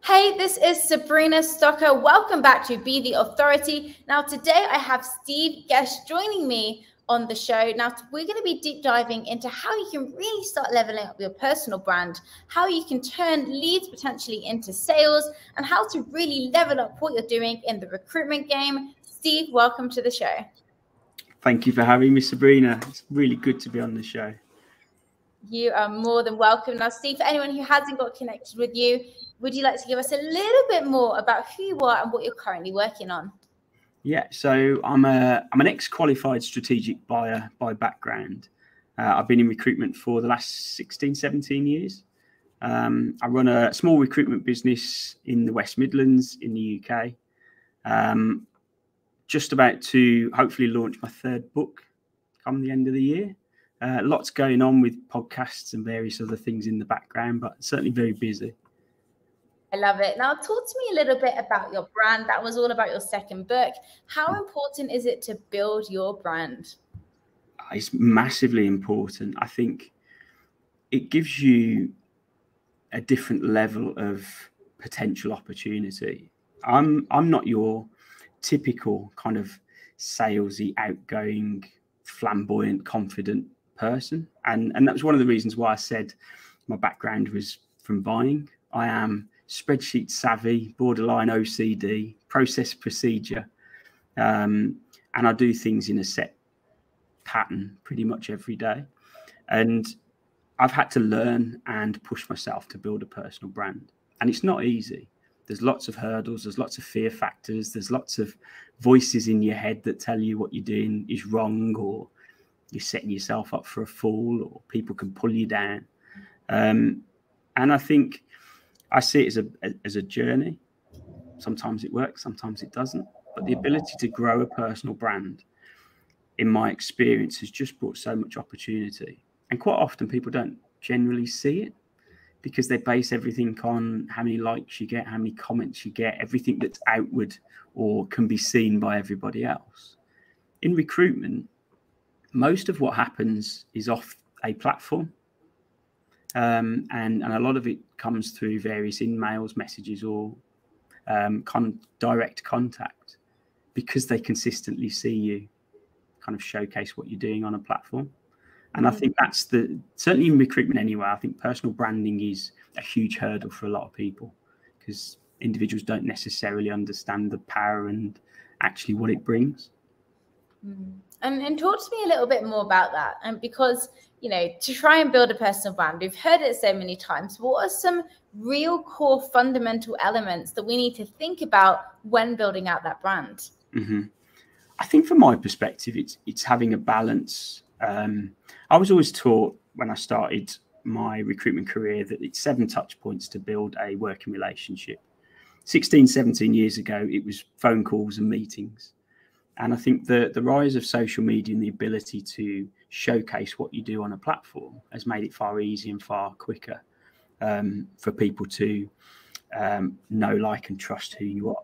Hey, this is Sabrina Stocker. Welcome back to Be the Authority. Now, today I have Steve Guest joining me on the show. Now, we're going to be deep diving into how you can really start leveling up your personal brand, how you can turn leads potentially into sales, and how to really level up what you're doing in the recruitment game. Steve, welcome to the show. Thank you for having me, Sabrina. It's really good to be on the show. You are more than welcome. Now, Steve, for anyone who hasn't got connected with you, would you like to give us a little bit more about who you are and what you're currently working on? Yeah, so I'm an ex-qualified strategic buyer by background. I've been in recruitment for the last 16, 17 years. I run a small recruitment business in the West Midlands in the UK. Just about to hopefully launch my third book come the end of the year. Lots going on with podcasts and various other things in the background, but certainly very busy. I love it. Now, talk to me a little bit about your brand. That was all about your second book. How important is it to build your brand? It's massively important. I think it gives you a different level of potential opportunity. I'm not your typical kind of salesy, outgoing, flamboyant, confident person. And that was one of the reasons why I said my background was from buying. I am spreadsheet savvy, borderline OCD, process procedure. And I do things in a set pattern pretty much every day. And I've had to learn and push myself to build a personal brand. And it's not easy. There's lots of hurdles. There's lots of fear factors. There's lots of voices in your head that tell you what you're doing is wrong, or you're setting yourself up for a fall, or people can pull you down. And I think I see it as a journey. Sometimes it works, sometimes it doesn't. But the ability to grow a personal brand, in my experience, has just brought so much opportunity. And quite often people don't generally see it because they base everything on how many likes you get, how many comments you get, everything that's outward or can be seen by everybody else. In recruitment, most of what happens is off a platform. And a lot of it comes through various emails, messages, or direct contact, because they consistently see you kind of showcase what you're doing on a platform. And I think that's certainly in recruitment anyway, I think personal branding is a huge hurdle for a lot of people because individuals don't necessarily understand the power and actually what it brings. And talk to me a little bit more about that. And because, you know, to try and build a personal brand, we've heard it so many times. What are some real core fundamental elements that we need to think about when building out that brand? I think from my perspective, it's having a balance. I was always taught when I started my recruitment career that it's 7 touch points to build a working relationship. 16, 17 years ago, it was phone calls and meetings. And I think the rise of social media and the ability to showcase what you do on a platform has made it far easier and far quicker for people to know, like, and trust who you are.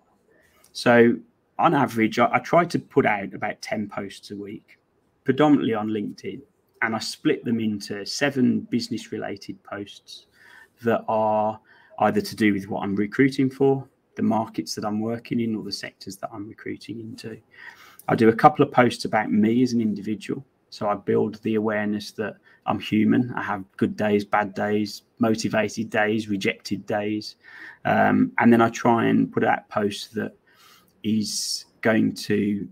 So on average, I try to put out about 10 posts a week, predominantly on LinkedIn. And I split them into 7 business related posts that are either to do with what I'm recruiting for, the markets that I'm working in, or the sectors that I'm recruiting into. I do a couple of posts about me as an individual. So I build the awareness that I'm human. I have good days, bad days, motivated days, rejected days. And then I try and put out posts that is going to,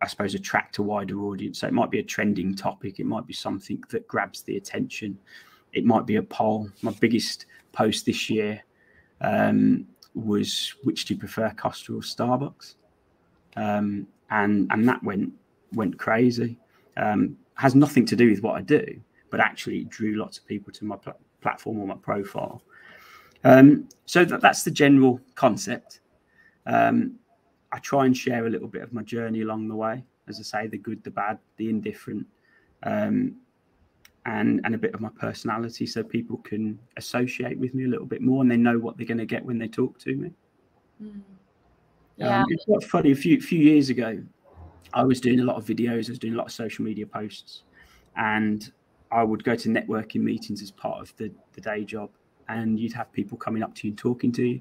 I suppose, attract a wider audience. So it might be a trending topic. It might be something that grabs the attention. It might be a poll. My biggest post this year was, which do you prefer, Costa or Starbucks? And that went crazy. Has nothing to do with what I do, but actually it drew lots of people to my platform or my profile. So that's the general concept. I try and share a little bit of my journey along the way, as I say, the good, the bad, the indifferent, and a bit of my personality, so people can associate with me a little bit more and they know what they're going to get when they talk to me. Yeah. It's quite funny. A few years ago, I was doing a lot of videos, I was doing a lot of social media posts, and I would go to networking meetings as part of the day job, and you'd have people coming up to you and talking to you.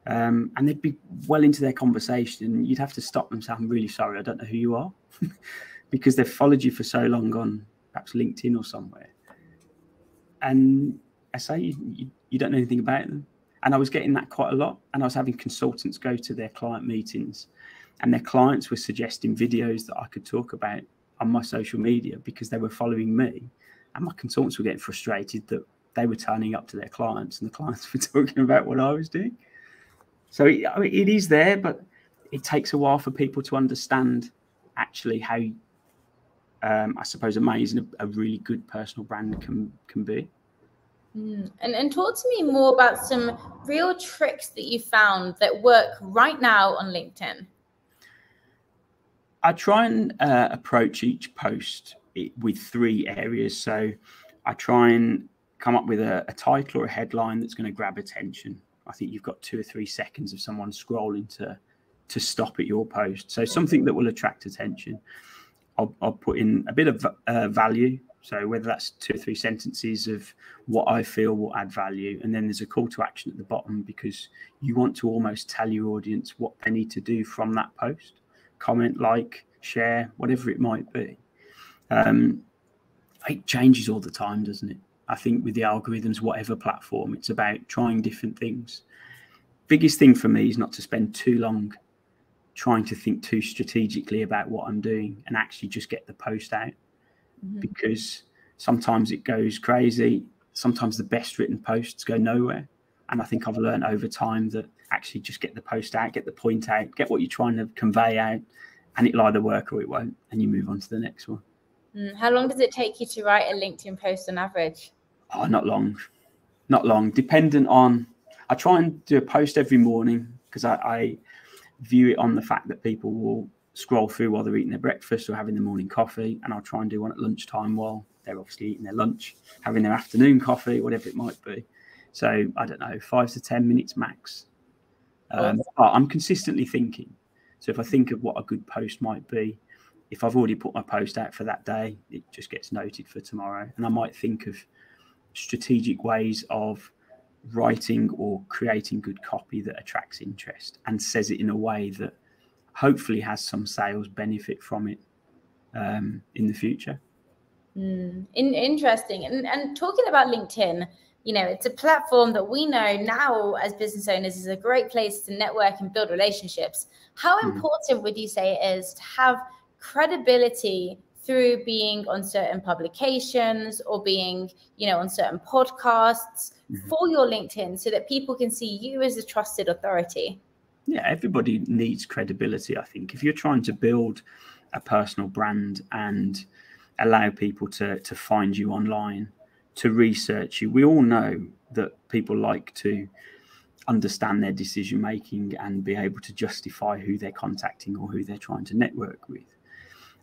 And they'd be well into their conversation, and you'd have to stop them and say, I'm really sorry, I don't know who you are, because they've followed you for so long on perhaps LinkedIn or somewhere. And I say, you don't know anything about them. And I was getting that quite a lot. And I was having consultants go to their client meetings, and their clients were suggesting videos that I could talk about on my social media because they were following me. And my consultants were getting frustrated that they were turning up to their clients and the clients were talking about what I was doing. So it is there, but it takes a while for people to understand actually how, I suppose, amazing a really good personal brand can be. And talk to me more about some real tricks that you found that work right now on LinkedIn. I try and approach each post with 3 areas. So I try and come up with a title or a headline that's going to grab attention. I think you've got 2 or 3 seconds of someone scrolling to stop at your post. So something that will attract attention. I'll put in a bit of value. So whether that's 2 or 3 sentences of what I feel will add value. And then there's a call to action at the bottom, because you want to almost tell your audience what they need to do from that post. Comment, like, share, whatever it might be. It changes all the time, doesn't it? I think with the algorithms, whatever platform, it's about trying different things. Biggest thing for me is not to spend too long trying to think too strategically about what I'm doing, and actually just get the post out. Because sometimes it goes crazy. Sometimes the best written posts go nowhere. And I think I've learned over time that actually just get the post out, get the point out, get what you're trying to convey out, and it'll either work or it won't, and you move on to the next one. How long does it take you to write a LinkedIn post on average? Oh, not long. Dependent on, I try and do a post every morning, because I view it on the fact that people will scroll through while they're eating their breakfast or having their morning coffee, and I'll try and do one at lunchtime while they're obviously eating their lunch, having their afternoon coffee, whatever it might be. So I don't know, 5 to 10 minutes max. But I'm consistently thinking. So if I think of what a good post might be, if I've already put my post out for that day, it just gets noted for tomorrow. And I might think of strategic ways of writing or creating good copy that attracts interest and says it in a way that hopefully has some sales benefit from it in the future. Interesting. And talking about LinkedIn, it's a platform that we know now as business owners is a great place to network and build relationships. How important would you say it is to have credibility through being on certain publications or being, on certain podcasts for your LinkedIn, so that people can see you as a trusted authority? Yeah, everybody needs credibility, I think. If you're trying to build a personal brand and allow people to find you online, to research you, we all know that people like to understand their decision making and be able to justify who they're contacting or who they're trying to network with.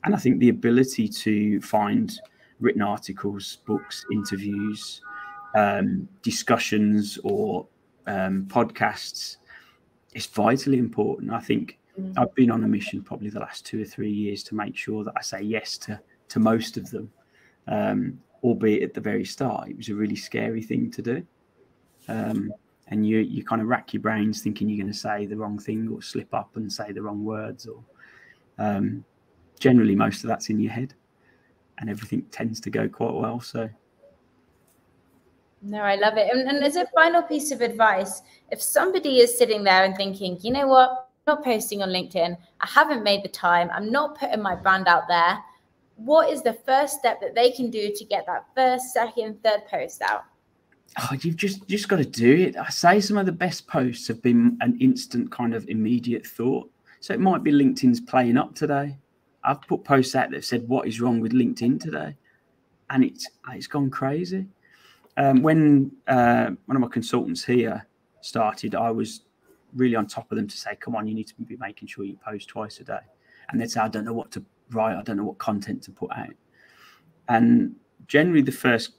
And I think the ability to find written articles, books, interviews, discussions, or podcasts is vitally important. I think I've been on a mission probably the last 2 or 3 years to make sure that I say yes to most of them, albeit at the very start it was a really scary thing to do. And you kind of rack your brains thinking you're going to say the wrong thing or slip up and say the wrong words, or generally most of that's in your head, and everything tends to go quite well. So no, I love it. And as a final piece of advice, if somebody is sitting there and thinking, you know what, I'm not posting on LinkedIn, I haven't made the time, I'm not putting my brand out there, what is the first step that they can do to get that first, second, third post out? Oh, you've just got to do it. I say some of the best posts have been an instant kind of immediate thought. So it might be LinkedIn's playing up today. I've put posts out that said, what is wrong with LinkedIn today? And it's gone crazy. When one of my consultants here started, I was really on top of them to say, come on, you need to be making sure you post twice a day. And they'd say, I don't know what to write. I don't know what content to put out. And generally the first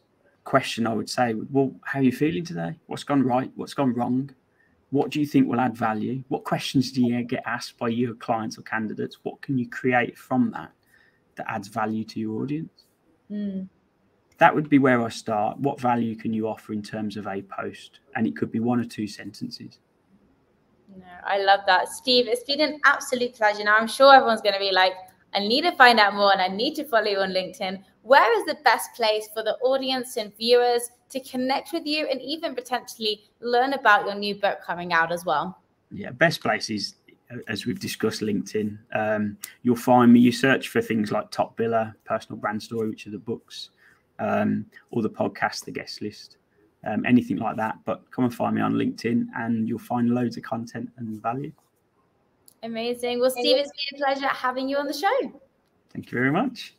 question I would say, well, how are you feeling today? What's gone right? What's gone wrong? What do you think will add value? What questions do you get asked by your clients or candidates? What can you create from that adds value to your audience? That would be where I start. What value can you offer in terms of a post? And it could be 1 or 2 sentences. No, I love that. Steve, it's been an absolute pleasure. Now, I'm sure everyone's going to be like, I need to find out more and I need to follow you on LinkedIn. Where is the best place for the audience and viewers to connect with you and even potentially learn about your new book coming out as well? Yeah, best place is, as we've discussed, LinkedIn. You'll find me. You search for things like Top Biller, Personal Brand Story, which are the books, or the podcast, The Guestlist, anything like that. But come and find me on LinkedIn and you'll find loads of content and value. Amazing. Well, Steve, it's been a pleasure having you on the show. Thank you very much.